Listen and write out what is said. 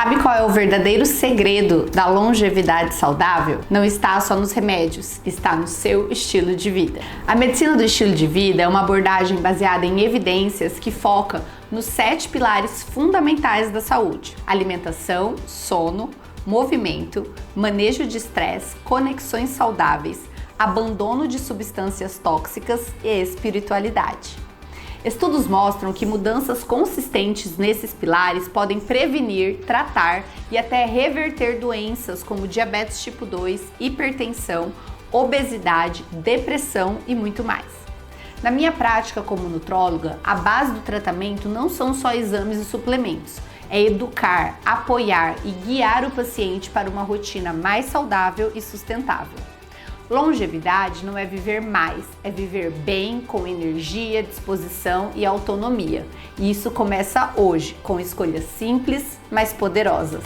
Sabe qual é o verdadeiro segredo da longevidade saudável? Não está só nos remédios, está no seu estilo de vida. A medicina do estilo de vida é uma abordagem baseada em evidências que foca nos 7 pilares fundamentais da saúde: alimentação, sono, movimento, manejo de estresse, conexões saudáveis, abandono de substâncias tóxicas e espiritualidade. Estudos mostram que mudanças consistentes nesses pilares podem prevenir, tratar e até reverter doenças como diabetes tipo 2, hipertensão, obesidade, depressão e muito mais. Na minha prática como nutróloga, a base do tratamento não são só exames e suplementos, é educar, apoiar e guiar o paciente para uma rotina mais saudável e sustentável. Longevidade não é viver mais, é viver bem, com energia, disposição e autonomia. E isso começa hoje, com escolhas simples, mas poderosas.